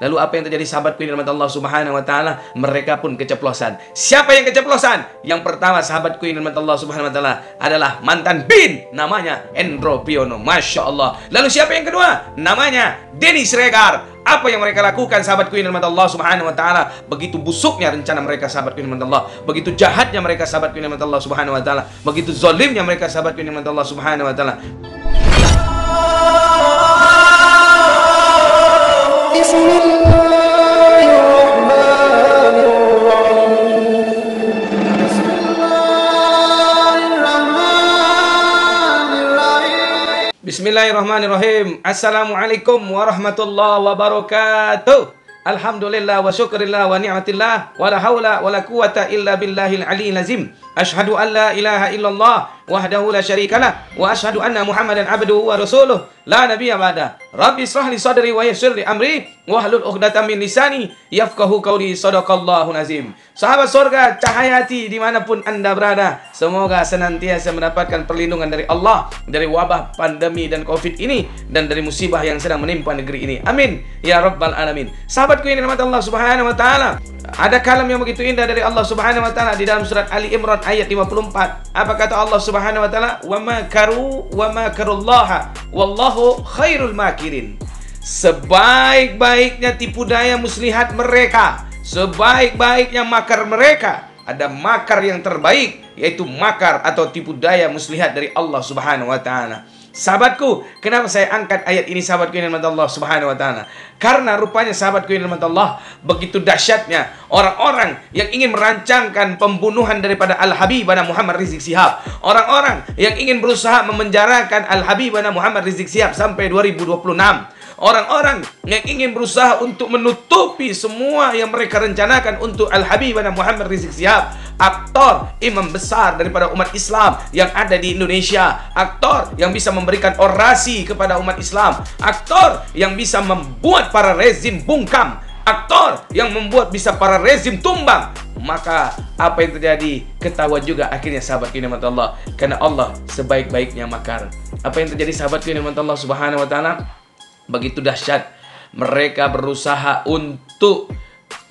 Lalu apa yang terjadi sahabatku ini rahmat Allah Subhanahu wa taala? Mereka pun keceplosan. Siapa yang keceplosan? Yang pertama sahabatku ini rahmat Allah Subhanahu wa taala adalah mantan bin, namanya Endro Priyono. Masya Allah. Lalu siapa yang kedua? Namanya Denny Siregar. Apa yang mereka lakukan sahabatku ini rahmat Allah Subhanahu wa taala? Begitu busuknya rencana mereka sahabatku ini rahmat Allah, begitu jahatnya mereka sahabatku ini rahmat Allah Subhanahu wa taala, begitu zalimnya mereka sahabatku ini rahmat Allah Subhanahu wa taala. Bismillahirrahmanirrahim. Assalamualaikum warahmatullahi wabarakatuh. Alhamdulillah wa syukurillah wa ni'matillah wa la hawla wa la quwata illa billahil aliyyil azim. Asyhadu an la ilaha illallah wahdahu la syarikalah wa asyhadu anna Muhammadan abduhu wa rasuluh la nabiyya ba'da. Rabbi israh li sadri wa yassir li amri wahlul 'uqdatam min lisani yafqahu qawli. Shadaqallahul azim. Sahabat surga, cahaya hati dimanapun Anda berada, semoga senantiasa mendapatkan perlindungan dari Allah dari wabah pandemi dan Covid ini dan dari musibah yang sedang menimpa negeri ini. Amin ya rabbal alamin. Sahabatku ini rahmat Allah Subhanahu wa taala, ada kalam yang begitu indah dari Allah Subhanahu wa taala di dalam surat Ali Imran ayat 54. Apa kata Allah Subhanahu wa taala? Wa makaru wa makarullaha wallahu khairul makirin. Sebaik-baiknya tipu daya muslihat mereka, sebaik-baiknya makar mereka, ada makar yang terbaik, yaitu makar atau tipu daya muslihat dari Allah Subhanahu wa taala. Sahabatku, kenapa saya angkat ayat ini sahabatku ini rahmat Allah Subhanahu wa taala? Karena rupanya sahabatku ini rahmat Allah, begitu dahsyatnya orang-orang yang ingin merancangkan pembunuhan daripada Al-Habibana Muhammad Rizik Syihab. Orang-orang yang ingin berusaha memenjarakan Al-Habibana Muhammad Rizik Syihab sampai 2026. Orang-orang yang ingin berusaha untuk menutupi semua yang mereka rencanakan untuk Al-Habibana Muhammad Rizik Syihab, aktor imam besar daripada umat Islam yang ada di Indonesia, aktor yang bisa memberikan orasi kepada umat Islam, aktor yang bisa membuat para rezim bungkam, aktor yang membuat bisa para rezim tumbang. Maka apa yang terjadi? Ketahuan juga akhirnya sahabat ini rahmat Allah, karena Allah sebaik-baiknya makar. Apa yang terjadi sahabat ini rahmat Allah Subhanahu wa taala? Begitu dahsyat mereka berusaha untuk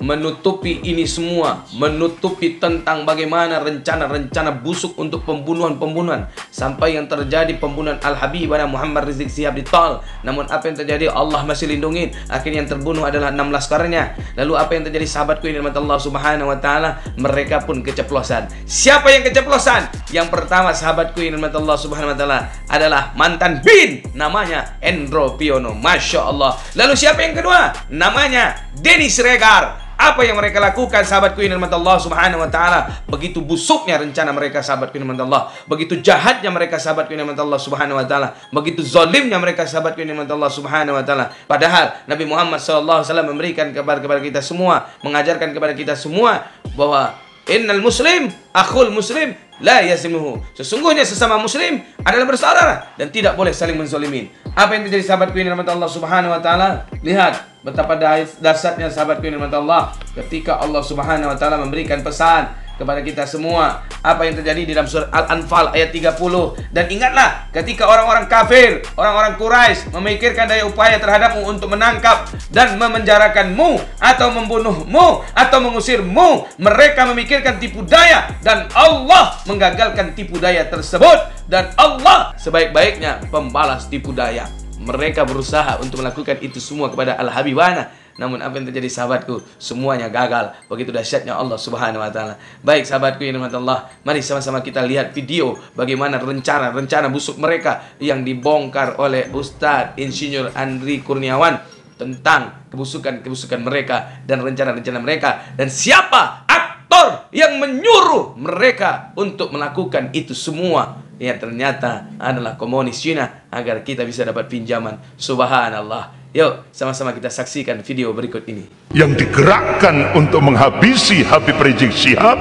menutupi ini semua, menutupi tentang bagaimana rencana-rencana busuk untuk pembunuhan-pembunuhan, sampai yang terjadi pembunuhan Al-Habibana Muhammad Rizik Syihab di tol. Namun apa yang terjadi? Allah masih lindungi. Akhirnya yang terbunuh adalah 6 laskarnya. Lalu apa yang terjadi sahabatku ini rahmat Allah Subhanahu wa taala? Mereka pun keceplosan. Siapa yang keceplosan? Yang pertama sahabatku ini rahmat Allah Subhanahu wa taala adalah mantan bin, namanya Endro Priyono. Masya Allah. Lalu siapa yang kedua? Namanya Denny Siregar. Apa yang mereka lakukan sahabatku ini rahmat Allah Subhanahu wa taala? Begitu busuknya rencana mereka sahabatku ini rahmat Allah, begitu jahatnya mereka sahabatku ini rahmat Allah Subhanahu wa taala, begitu zalimnya mereka sahabatku ini rahmat Allah Subhanahu wa taala. Padahal Nabi Muhammad sallallahu alaihi wasallam memberikan kabar kepada kita semua, mengajarkan kepada kita semua bahwa innal muslim akhul muslim la yazlimuhu. Sesungguhnya sesama muslim adalah bersaudara dan tidak boleh saling menzalimin. Apa yang terjadi sahabatku ini rahmat Allah Subhanahu wa taala? Lihat betapa dahsyatnya sahabatku ini rahmat Allah ketika Allah Subhanahu wa taala memberikan pesan kepada kita semua. Apa yang terjadi di dalam surat Al-Anfal ayat 30. Dan ingatlah ketika orang-orang kafir, orang-orang Quraisy memikirkan daya upaya terhadapmu untuk menangkap dan memenjarakanmu atau membunuhmu atau mengusirmu. Mereka memikirkan tipu daya dan Allah menggagalkan tipu daya tersebut. Dan Allah sebaik-baiknya pembalas tipu daya. Mereka berusaha untuk melakukan itu semua kepada Al-Habibana. Namun apa yang terjadi sahabatku? Semuanya gagal. Begitu dahsyatnya Allah Subhanahu wa taala. Baik sahabatku yang rahmat Allah, mari sama-sama kita lihat video bagaimana rencana busuk mereka yang dibongkar oleh Ustadz Insinyur Andri Kurniawan tentang kebusukan-kebusukan mereka dan rencana-rencana mereka, dan siapa aktor yang menyuruh mereka untuk melakukan itu semua. Ya, ternyata adalah komunis Cina agar kita bisa dapat pinjaman. Subhanallah. Yuk, sama-sama kita saksikan video berikut ini. Yang digerakkan untuk menghabisi Habib Rizik Syihab,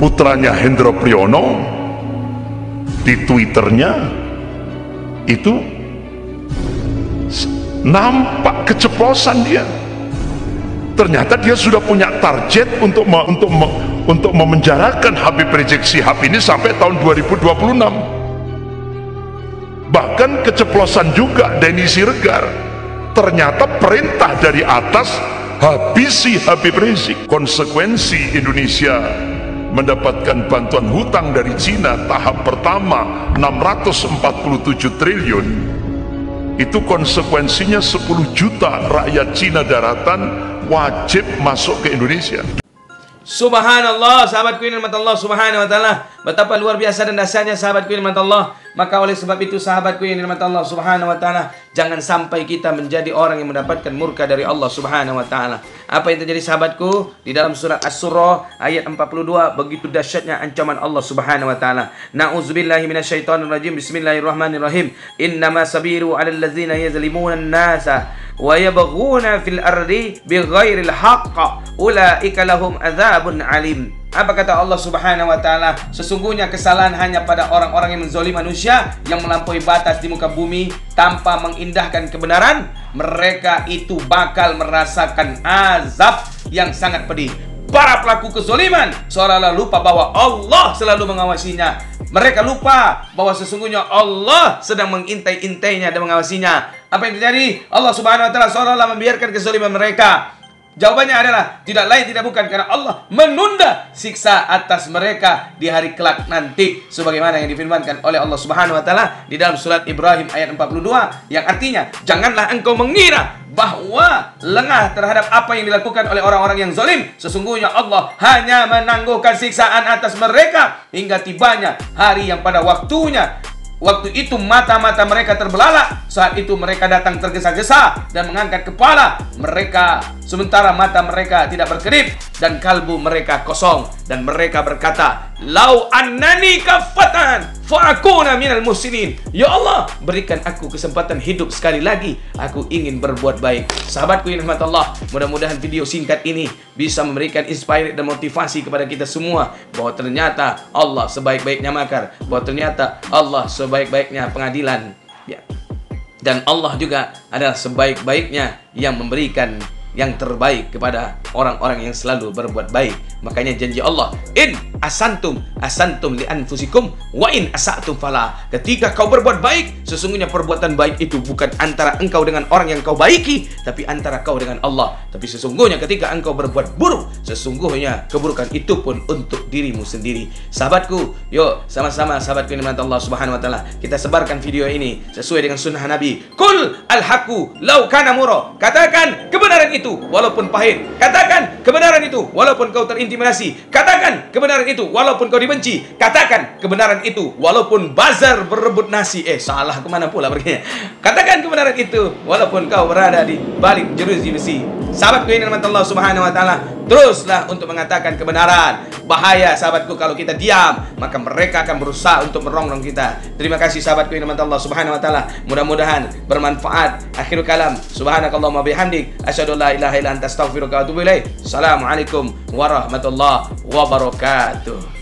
putranya Hendro Priyono, di Twitternya itu nampak keceplosan dia. Ternyata dia sudah punya target untuk memenjarakan Habib Rizik Syihab ini sampai tahun 2026. Bahkan keceplosan juga Denny Siregar ternyata perintah dari atas, habisi Habib Rizik. Konsekuensi Indonesia mendapatkan bantuan hutang dari Cina tahap pertama 647 triliun, itu konsekuensinya 10 juta rakyat Cina daratan wajib masuk ke Indonesia. Subhanallah, sahabatku yang dirahmati Allah Subhanahu wa taala. Betapa luar biasa dan dahsyatnya sahabatku yang dirahmati Allah. Maka oleh sebab itu sahabatku yang dirahmati Allah Subhanahu wa taala, jangan sampai kita menjadi orang yang mendapatkan murka dari Allah Subhanahu wa taala. Apa yang terjadi sahabatku di dalam surat Asy-Syura ayat 42, begitu dahsyatnya ancaman Allah Subhanahu wa taala. Nauzubillahi minasyaitonir rajim. Bismillahirrahmanirrahim. Innama sabiru 'alal ladzina yazlimuna an-nasa wa yabghuna fil ardi bighairil haqq ulaika lahum adzabun alim. Apa kata Allah Subhanahu wa taala? Sesungguhnya kesalahan hanya pada orang-orang yang menzalim manusia, yang melampaui batas di muka bumi tanpa mengindahkan kebenaran. Mereka itu bakal merasakan azab yang sangat pedih. Para pelaku kezaliman seolah-olah lupa bahwa Allah selalu mengawasinya. Mereka lupa bahwa sesungguhnya Allah sedang mengintai-intainya dan mengawasinya. Apa yang terjadi? Allah Subhanahu wa taala seolah-olah membiarkan kezaliman mereka. Jawabannya adalah tidak lain tidak bukan karena Allah menunda siksa atas mereka di hari kelak nanti, sebagaimana yang difirmankan oleh Allah Subhanahu wa taala di dalam surat Ibrahim ayat 42, yang artinya janganlah engkau mengira bahwa lengah terhadap apa yang dilakukan oleh orang-orang yang zalim. Sesungguhnya Allah hanya menangguhkan siksaan atas mereka hingga tibanya hari yang pada waktunya. Waktu itu mata-mata mereka terbelalak, saat itu mereka datang tergesa-gesa dan mengangkat kepala mereka, sementara mata mereka tidak berkedip dan kalbu mereka kosong, dan mereka berkata, "Lau annani kafatan fa akuna minal muslimin." Ya Allah, berikan aku kesempatan hidup sekali lagi, aku ingin berbuat baik. Sahabatku yang dirahmati Allah, mudah-mudahan video singkat ini bisa memberikan inspirasi dan motivasi kepada kita semua bahwa ternyata Allah sebaik-baiknya makar, bahwa ternyata Allah sebaik-baiknya pengadilan, ya. Dan Allah juga adalah sebaik-baiknya yang memberikan yang terbaik kepada orang-orang yang selalu berbuat baik. Makanya janji Allah, in asantum li anfusikum wa in asatum fala. Ketika kau berbuat baik, sesungguhnya perbuatan baik itu bukan antara engkau dengan orang yang kau baiki, tapi antara kau dengan Allah. Tapi sesungguhnya ketika engkau berbuat buruk, sesungguhnya keburukan itu pun untuk dirimu sendiri. Sahabatku, yuk sama-sama sahabatku yang dirahmati Allah Subhanahu wa taala, kita sebarkan video ini sesuai dengan sunnah Nabi. Qul al-haqqu law kana murra. Katakan kebenaran itu walaupun pahit. Katakan kebenaran itu walaupun kau terintimidasi. Katakan kebenaran itu walaupun kau dibenci. Katakan kebenaran itu walaupun bazar berebut nasi. Salah kemana pula perginya. Katakan kebenaran itu walaupun kau berada di balik jeruji besi. Sahabatku yang dirahmati Allah Subhanahu wa taala, teruslah untuk mengatakan kebenaran. Bahaya sahabatku kalau kita diam, maka mereka akan berusaha untuk merongrong kita. Terima kasih sahabatku yang dirahmati Allah Subhanahu wa taala. Mudah-mudahan bermanfaat. Akhirul kalam, subhanakallahumma bihamdik, asyhadu an la ilaha illa anta astaghfiruka wa atubu ilaik. Assalamualaikum warahmatullahi wabarakatuh.